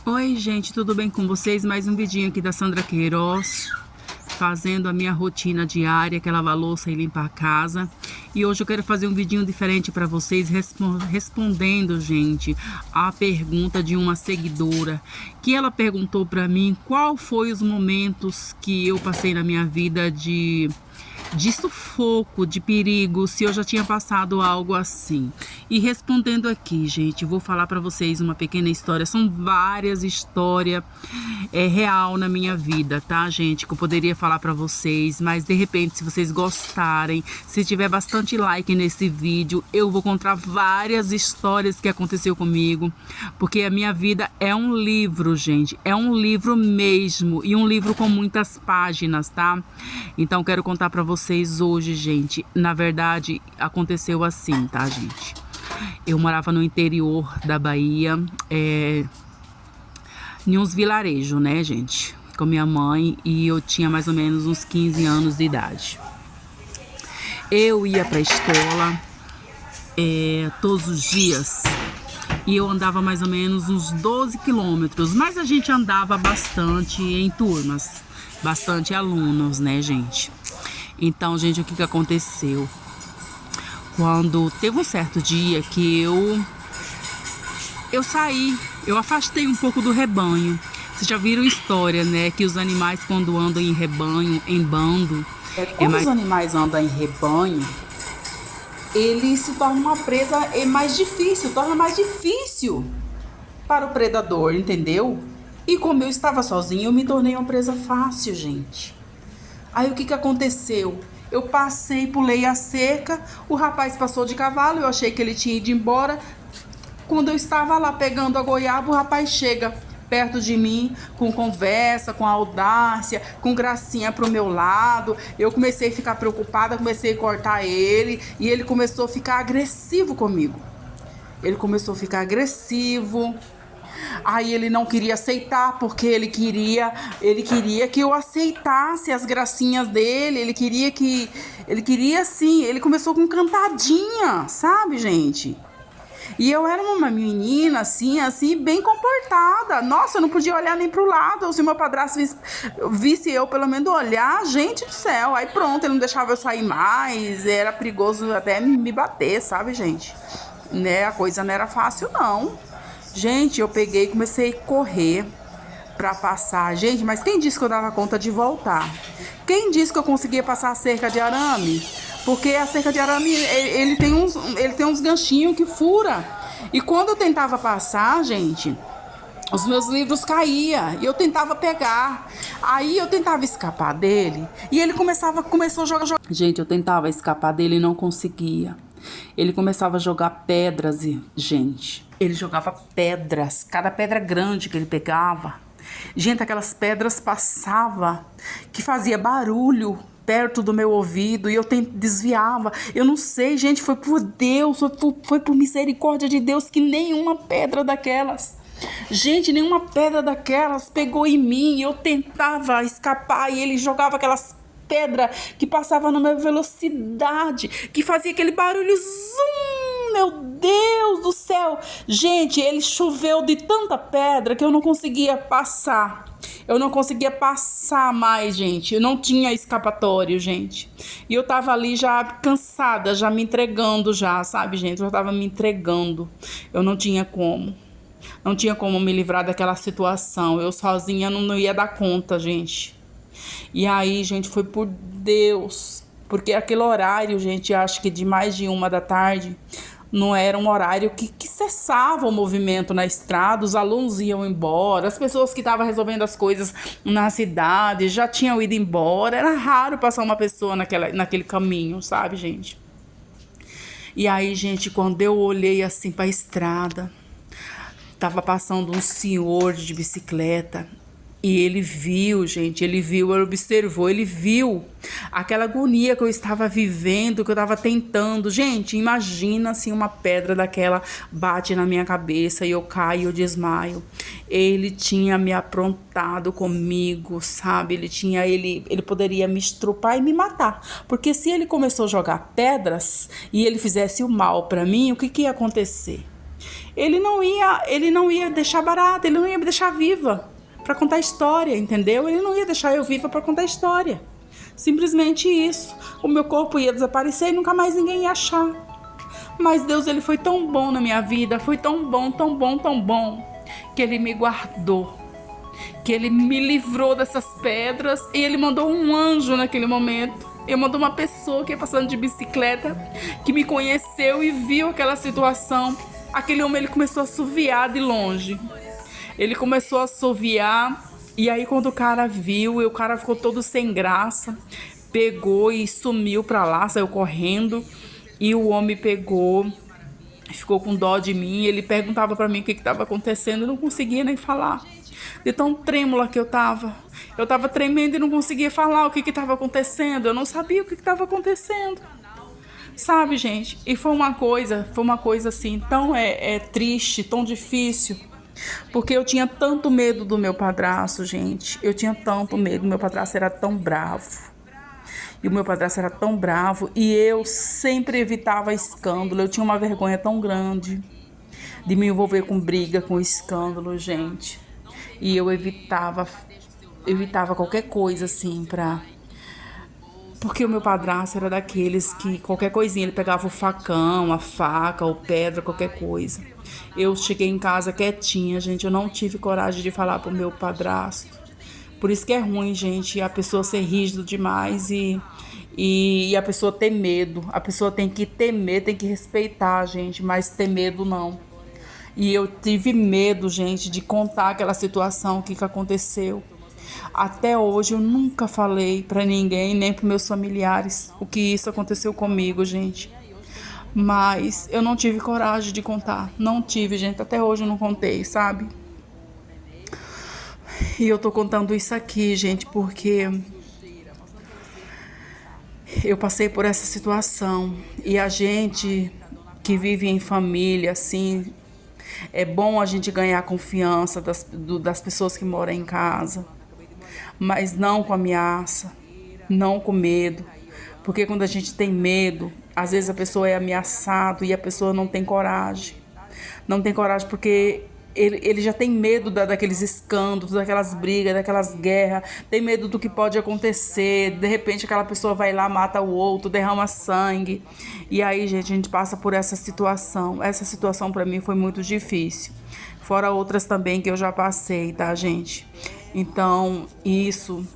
Oi, gente, tudo bem com vocês? Mais um vidinho aqui da Sandra Queiroz, fazendo a minha rotina diária, que é lavar louça e limpar a casa. E hoje eu quero fazer um vidinho diferente para vocês, respondendo, gente, a pergunta de uma seguidora, que ela perguntou para mim qual foi os momentos que eu passei na minha vida de sufoco, de perigo, se eu já tinha passado algo assim. E respondendo aqui, gente, vou falar para vocês uma pequena história. São várias histórias real na minha vida, tá, gente? Que eu poderia falar para vocês, mas de repente, se vocês gostarem, se tiver bastante like nesse vídeo, eu vou contar várias histórias que aconteceu comigo, porque a minha vida é um livro, gente, é um livro mesmo, e um livro com muitas páginas, tá? Então quero contar para vocês hoje, gente. Na verdade, aconteceu assim, tá, gente? Eu morava no interior da Bahia, em uns vilarejos, né, gente? Com minha mãe, e eu tinha mais ou menos uns 15 anos de idade. Eu ia pra escola todos os dias, e eu andava mais ou menos uns 12 quilômetros, mas a gente andava bastante em turmas, bastante alunos, né, gente? Então, gente, o que aconteceu? Quando teve um certo dia que eu saí, eu afastei um pouco do rebanho. Vocês já viram história, né? Que os animais, quando andam em rebanho, em bando, Quando os animais andam em rebanho, eles se tornam uma presa mais difícil, torna mais difícil para o predador, entendeu? E como eu estava sozinho, eu me tornei uma presa fácil, gente. Aí o que aconteceu? Eu passei, pulei a cerca, o rapaz passou de cavalo, eu achei que ele tinha ido embora. Quando eu estava lá pegando a goiaba, o rapaz chega perto de mim, com conversa, com audácia, com gracinha pro meu lado. Eu comecei a ficar preocupada, comecei a cortar ele, e ele começou a ficar agressivo comigo. Ele começou a ficar agressivo. Aí ele não queria aceitar, porque ele queria que eu aceitasse as gracinhas dele, ele queria assim, ele começou com cantadinha, sabe, gente? E eu era uma menina, assim, bem comportada. Nossa, eu não podia olhar nem pro lado. Se meu padrasto visse eu, pelo menos, olhar, gente do céu. Aí pronto, ele não deixava eu sair mais. Era perigoso até me bater, sabe, gente? Né? A coisa não era fácil, não. Gente, eu peguei e comecei a correr pra passar. Gente, mas quem disse que eu dava conta de voltar? Quem disse que eu conseguia passar a cerca de arame? Porque a cerca de arame, ele tem uns ganchinhos que fura. E quando eu tentava passar, gente, os meus livros caíam e eu tentava pegar. Aí eu tentava escapar dele e ele começou a jogar. Gente, eu tentava escapar dele e não conseguia. Ele começava a jogar pedras e, gente, ele jogava pedras, cada pedra grande que ele pegava. Gente, aquelas pedras passavam que fazia barulho perto do meu ouvido e eu desviava. Eu não sei, gente, foi por Deus, foi por misericórdia de Deus que nenhuma pedra daquelas, gente, nenhuma pedra daquelas pegou em mim. Eu tentava escapar e ele jogava aquelas pedra que passava numa velocidade, que fazia aquele barulho zum, meu Deus do céu. Gente, ele choveu de tanta pedra que eu não conseguia passar. Eu não conseguia passar mais, gente. Eu não tinha escapatório, gente. E eu tava ali já cansada, já me entregando já, sabe, gente? Eu tava me entregando. Eu não tinha como. Não tinha como me livrar daquela situação. Eu sozinha não ia dar conta, gente. E aí, gente, foi por Deus, porque aquele horário, gente, acho que de mais de 1 da tarde, não era um horário que cessava o movimento na estrada, os alunos iam embora, as pessoas que estavam resolvendo as coisas na cidade já tinham ido embora, era raro passar uma pessoa naquele caminho, sabe, gente? E aí, gente, quando eu olhei assim para a estrada, tava passando um senhor de bicicleta. E ele viu, gente, ele observou, ele viu aquela agonia que eu estava vivendo, que eu estava tentando. Gente, imagina assim uma pedra daquela bate na minha cabeça e eu caio, eu desmaio. Ele tinha me aprontado comigo, sabe? Ele poderia me estrupar e me matar. Porque se ele começou a jogar pedras e ele fizesse o mal para mim, o que ia acontecer? ele não ia deixar barata, ele não ia me deixar viva para contar a história, entendeu? Ele não ia deixar eu viva para contar a história. Simplesmente isso. O meu corpo ia desaparecer e nunca mais ninguém ia achar. Mas Deus, ele foi tão bom na minha vida, foi tão bom, tão bom, tão bom, que ele me guardou, que ele me livrou dessas pedras e ele mandou um anjo naquele momento. Ele mandou uma pessoa que ia passando de bicicleta, que me conheceu e viu aquela situação. Aquele homem, ele começou a assoviar de longe. Ele começou a assoviar e aí quando o cara viu, o cara ficou todo sem graça, pegou e sumiu pra lá, saiu correndo. E o homem pegou, ficou com dó de mim. Ele perguntava pra mim o que estava acontecendo. Eu não conseguia nem falar, de tão trêmula que eu tava. Eu tava tremendo e não conseguia falar o que estava acontecendo. Eu não sabia o que estava acontecendo. Sabe, gente? E foi uma coisa assim, tão triste, tão difícil. Porque eu tinha tanto medo do meu padrasto, gente. Eu tinha tanto medo. Meu padrasto era tão bravo. E o meu padrasto era tão bravo. E eu sempre evitava escândalo. Eu tinha uma vergonha tão grande de me envolver com briga, com escândalo, gente. E eu evitava qualquer coisa assim Porque o meu padrasto era daqueles que qualquer coisinha, ele pegava o facão, a faca, ou pedra, qualquer coisa. Eu cheguei em casa quietinha, gente. Eu não tive coragem de falar pro meu padrasto. Por isso que é ruim, gente, a pessoa ser rígida demais e a pessoa ter medo. A pessoa tem que temer, tem que respeitar, gente, mas ter medo não. E eu tive medo, gente, de contar aquela situação, o que aconteceu. Até hoje eu nunca falei pra ninguém, nem pros meus familiares, o que isso aconteceu comigo, gente. Mas eu não tive coragem de contar. Não tive, gente. Até hoje eu não contei, sabe? E eu tô contando isso aqui, gente, porque eu passei por essa situação. E a gente que vive em família, assim, é bom a gente ganhar a confiança das pessoas que moram em casa. Mas não com ameaça, não com medo. Porque quando a gente tem medo, às vezes a pessoa é ameaçada e a pessoa não tem coragem. Não tem coragem porque ele já tem medo daqueles escândalos, daquelas brigas, daquelas guerras. Tem medo do que pode acontecer. De repente aquela pessoa vai lá, mata o outro, derrama sangue. E aí, gente, a gente passa por essa situação. Essa situação pra mim foi muito difícil. Fora outras também que eu já passei, tá, gente? Então, isso...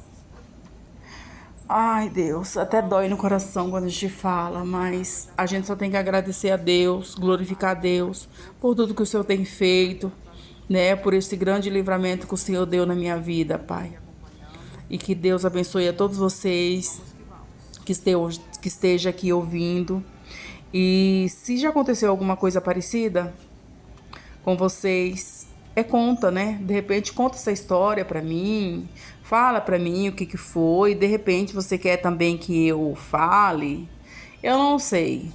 Ai, Deus, até dói no coração quando a gente fala, mas a gente só tem que agradecer a Deus, glorificar a Deus por tudo que o Senhor tem feito, né? Por esse grande livramento que o Senhor deu na minha vida, Pai. E que Deus abençoe a todos vocês que esteja aqui ouvindo. E se já aconteceu alguma coisa parecida com vocês, conta, né? De repente conta essa história pra mim, fala pra mim o que foi. De repente você quer também que eu fale, eu não sei.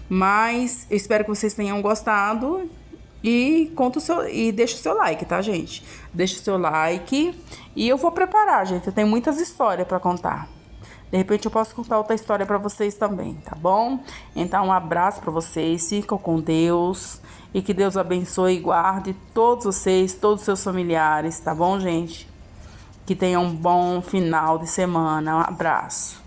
Mas eu espero que vocês tenham gostado e deixa o seu like, tá, gente? Deixa o seu like e eu vou preparar, gente. Eu tenho muitas histórias pra contar. De repente eu posso contar outra história pra vocês também, tá bom? Então um abraço pra vocês, ficam com Deus. E que Deus abençoe e guarde todos vocês, todos os seus familiares, tá bom, gente? Que tenham um bom final de semana. Um abraço.